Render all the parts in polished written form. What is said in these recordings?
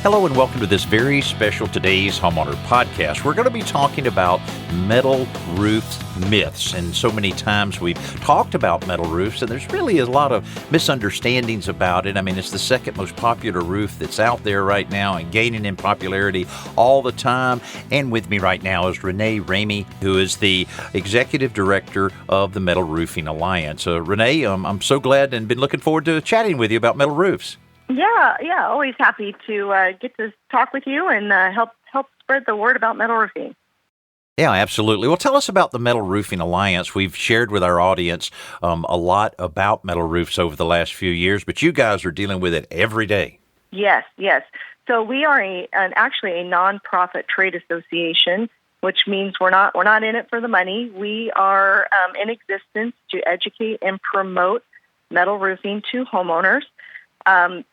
Hello and welcome to this very special Today's Homeowner Podcast. We're going to be talking about metal roof myths. And so many times we've talked about metal roofs, and there's really a lot of misunderstandings about it. I mean, it's the second most popular roof that's out there right now and gaining in popularity all the time. And with me right now is Renee Ramey, who is the Executive Director of the Metal Roofing Alliance. Renee, I'm so glad and been looking forward to chatting with you about metal roofs. Yeah, always happy to get to talk with you and help spread the word about metal roofing. Yeah, absolutely. Well, tell us about the Metal Roofing Alliance. We've shared with our audience a lot about metal roofs over the last few years, but you guys are dealing with it every day. Yes. So we are actually a nonprofit trade association, which means we're not in it for the money. We are in existence to educate and promote metal roofing to homeowners.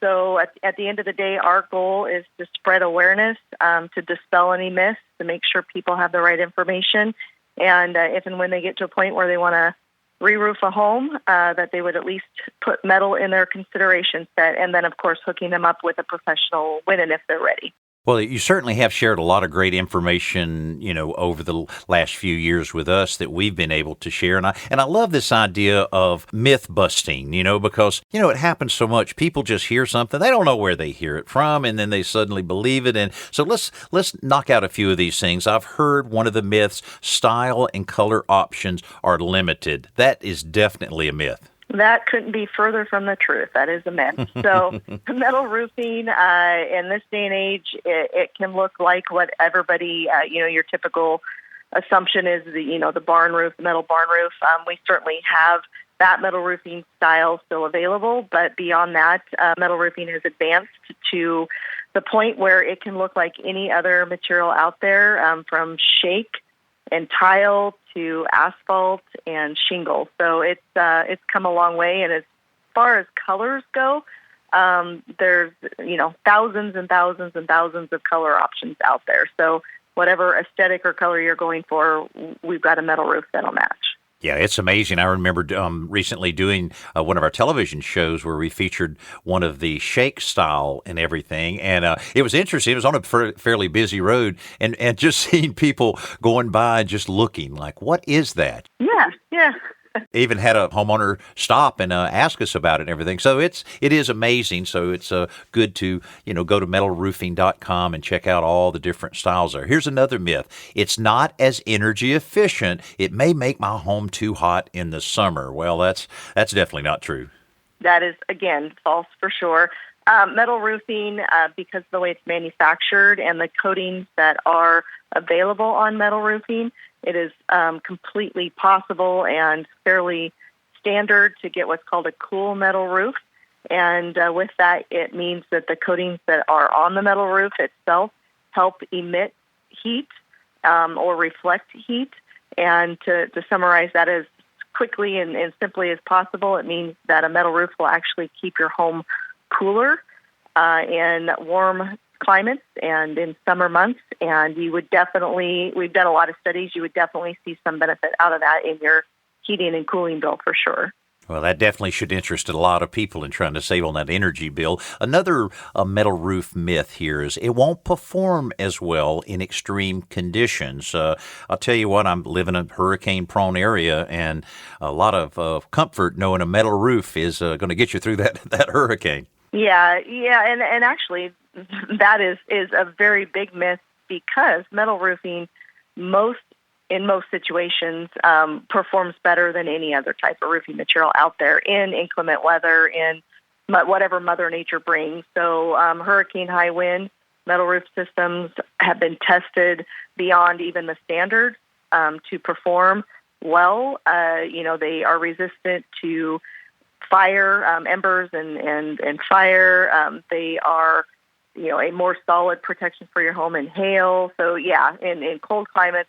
So at the end of the day, our goal is to spread awareness, to dispel any myths, to make sure people have the right information, and if and when they get to a point where they want to re-roof a home, that they would at least put metal in their consideration set, and then, of course, hooking them up with a professional linen if they're ready. Well, you certainly have shared a lot of great information, over the last few years with us that we've been able to share. And I love this idea of myth busting, because, it happens so much. People just hear something. They don't know where they hear it from, and then they suddenly believe it. And so let's knock out a few of these things. I've heard one of the myths, style and color options are limited. That is definitely a myth. That couldn't be further from the truth. That is a myth. So metal roofing, in this day and age, it can look like what everybody, your typical assumption is, the barn roof, the metal barn roof. We certainly have that metal roofing style still available, but beyond that, metal roofing has advanced to the point where it can look like any other material out there, from shake and tile to asphalt and shingle. So it's come a long way. And as far as colors go, there's thousands and thousands and thousands of color options out there. So whatever aesthetic or color you're going for, we've got a metal roof that'll match. Yeah, it's amazing. I remember recently doing one of our television shows where we featured one of the shake style and everything. And it was interesting. It was on a fairly busy road and just seeing people going by and just looking like, what is that? Yeah. Even had a homeowner stop and ask us about it and everything. So it is amazing. So it's good to, go to metalroofing.com and check out all the different styles there. Here's another myth. It's not as energy efficient. It may make my home too hot in the summer. Well, that's definitely not true. That is, again, false for sure. Metal roofing, because of the way it's manufactured and the coatings that are available on metal roofing, it is completely possible and fairly standard to get what's called a cool metal roof. And with that, it means that the coatings that are on the metal roof itself help emit heat or reflect heat. And to summarize that as quickly and simply as possible, it means that a metal roof will actually keep your home cooler in warm climates and in summer months, and you would definitely, we've done a lot of studies, you would definitely see some benefit out of that in your heating and cooling bill for sure. Well, that definitely should interest a lot of people in trying to save on that energy bill. Another metal roof myth here is it won't perform as well in extreme conditions. I'll tell you what, I'm living in a hurricane-prone area, and a lot of comfort knowing a metal roof is going to get you through that hurricane. Yeah, and actually, that is a very big myth because metal roofing, in most situations, performs better than any other type of roofing material out there in inclement weather, in whatever Mother Nature brings. So hurricane high wind, metal roof systems have been tested beyond even the standards to perform well. They are resistant to fire, embers and fire. They are, a more solid protection for your home in hail. So yeah, in cold climates,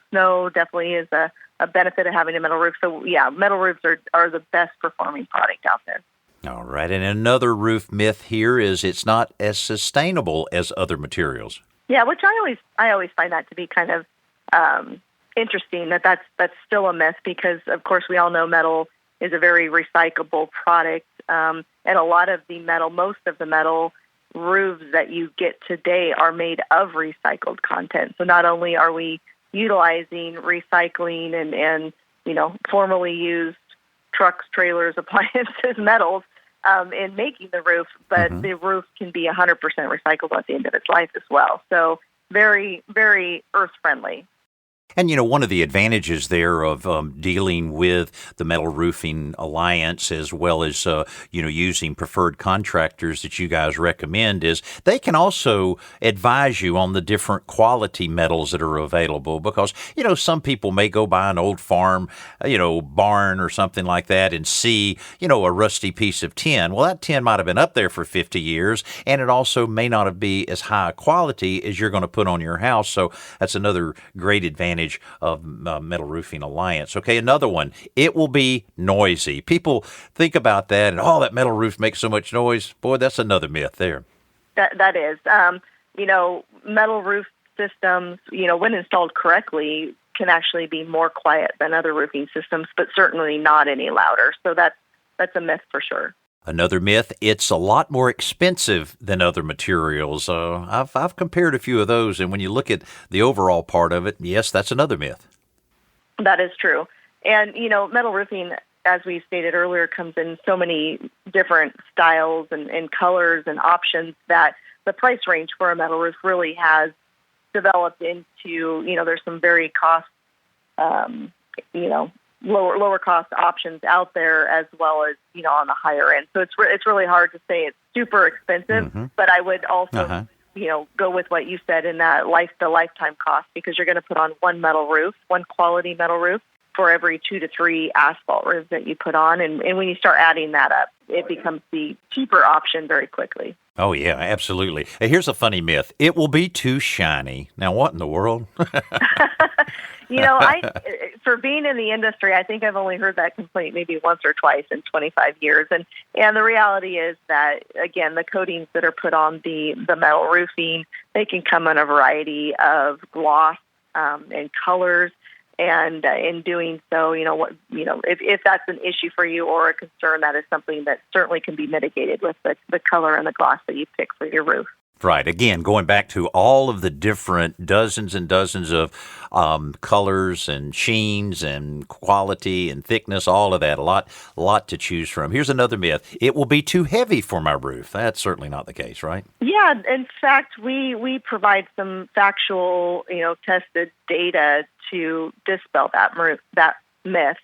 snow definitely is a benefit of having a metal roof. So yeah, metal roofs are the best performing product out there. All right. And another roof myth here is it's not as sustainable as other materials. Yeah, which I always find that to be kind of interesting that's still a myth because, of course, we all know metal is a very recyclable product. And a lot of the metal, most of the metal roofs that you get today are made of recycled content. So not only are we utilizing recycling and formerly used trucks, trailers, appliances, metals in making the roof, but the roof can be 100% recyclable at the end of its life as well. So very, very earth-friendly. And, one of the advantages there of dealing with the Metal Roofing Alliance as well as, using preferred contractors that you guys recommend is they can also advise you on the different quality metals that are available because, some people may go by an old farm, barn or something like that and see, a rusty piece of tin. Well, that tin might have been up there for 50 years, and it also may not be as high quality as you're going to put on your house. So that's another great advantage of Metal Roofing Alliance. Okay, another one. It will be noisy. People think about that and, that metal roof makes so much noise. Boy, that's another myth there. That is. Metal roof systems, when installed correctly, can actually be more quiet than other roofing systems, but certainly not any louder. So that's a myth for sure. Another myth, it's a lot more expensive than other materials. I've compared a few of those, and when you look at the overall part of it, yes, that's another myth. That is true. And, metal roofing, as we stated earlier, comes in so many different styles and colors and options that the price range for a metal roof really has developed into, there's some very lower cost options out there as well as, on the higher end. So it's really hard to say it's super expensive, but I would also, go with what you said in that the lifetime cost, because you're going to put on one quality metal roof for every 2 to 3 asphalt roofs that you put on. And when you start adding that up, it becomes the cheaper option very quickly. Oh, yeah, absolutely. Here's a funny myth. It will be too shiny. Now, what in the world? For being in the industry, I think I've only heard that complaint maybe once or twice in 25 years. And the reality is that, again, the coatings that are put on the metal roofing, they can come in a variety of gloss and colors. And in doing so, if that's an issue for you or a concern, that is something that certainly can be mitigated with the color and the gloss that you pick for your roof. Right. Again, going back to all of the different dozens and dozens of colors and sheens and quality and thickness, all of that, a lot to choose from. Here's another myth. It will be too heavy for my roof. That's certainly not the case, right? Yeah. In fact, we provide some factual, tested data to dispel that myth,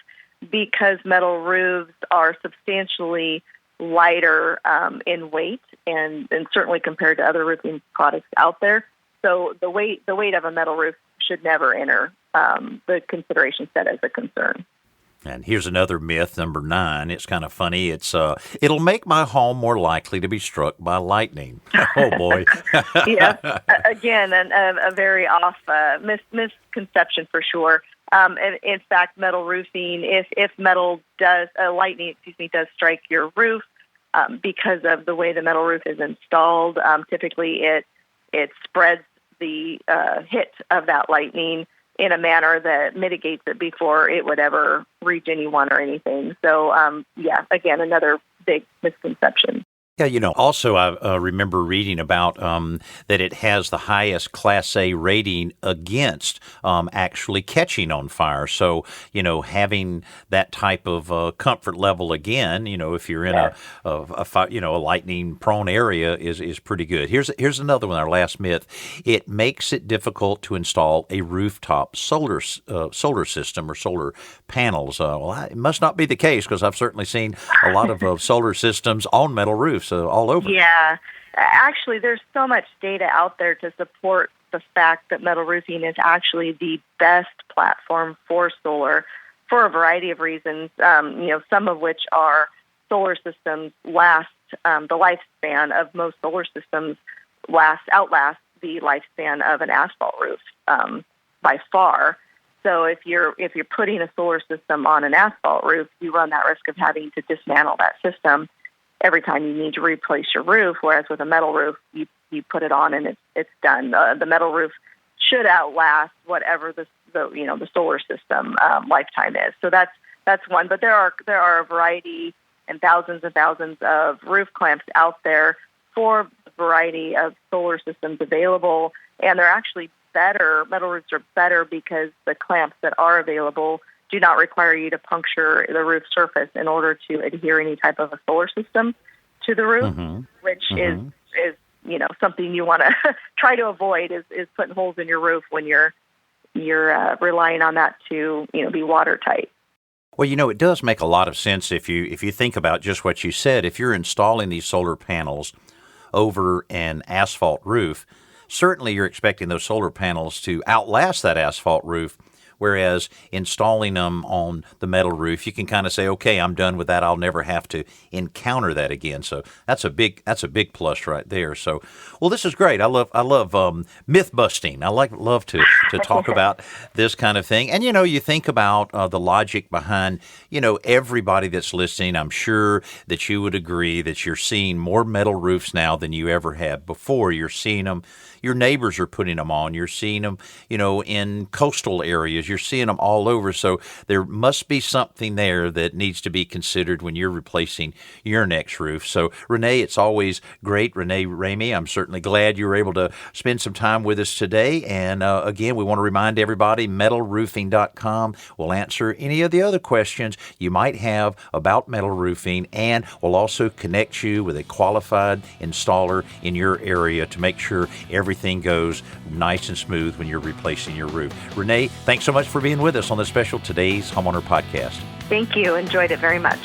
because metal roofs are substantially lighter in weight and certainly compared to other roofing products out there. So the weight of a metal roof should never enter the consideration set as a concern. And here's another myth, number 9. It's kind of funny. It's it'll make my home more likely to be struck by lightning. Oh boy. Yes. Again, a very off misconception for sure. And in fact, metal roofing, if lightning does strike your roof, because of the way the metal roof is installed, typically it spreads the hit of that lightning in a manner that mitigates it before it would ever reach anyone or anything. So, again, another big misconception. Yeah, also I remember reading about that it has the highest Class A rating against actually catching on fire. So, having that type of comfort level again, if you're in a lightning-prone area is pretty good. Here's another one, our last myth. It makes it difficult to install a rooftop solar system or solar panels. It must not be the case, because I've certainly seen a lot of solar systems on metal roofs. All over. Yeah. Actually, there's so much data out there to support the fact that metal roofing is actually the best platform for solar for a variety of reasons, some of which are solar systems the lifespan of most solar systems outlast the lifespan of an asphalt roof by far. So if you're putting a solar system on an asphalt roof, you run that risk of having to dismantle that system every time you need to replace your roof, whereas with a metal roof, you put it on and it's done. The metal roof should outlast whatever the solar system lifetime is. So that's one. But there are a variety and thousands of roof clamps out there for a variety of solar systems available, and they're actually better. Metal roofs are better because the clamps that are available do not require you to puncture the roof surface in order to adhere any type of a solar system to the roof, which is something you want to try to avoid is putting holes in your roof when you're relying on that to be watertight. Well, it does make a lot of sense if you think about just what you said. If you're installing these solar panels over an asphalt roof, certainly you're expecting those solar panels to outlast that asphalt roof. Whereas installing them on the metal roof, you can kind of say, okay, I'm done with that. I'll never have to encounter that again. So that's a big plus right there. So, well, this is great. I love myth busting. I love to talk about this kind of thing. And you think about the logic behind everybody that's listening. I'm sure that you would agree that you're seeing more metal roofs now than you ever had before. You're seeing them. Your neighbors are putting them on. You're seeing them, in coastal areas. You're seeing them all over. So there must be something there that needs to be considered when you're replacing your next roof. So, Renee, it's always great. Renee Ramey, I'm certainly glad you were able to spend some time with us today. And again, we want to remind everybody, metalroofing.com will answer any of the other questions you might have about metal roofing, and will also connect you with a qualified installer in your area to make sure everything goes nice and smooth when you're replacing your roof. Renee, thanks so much for being with us on the special Today's Homeowner Podcast. Thank you. Enjoyed it very much.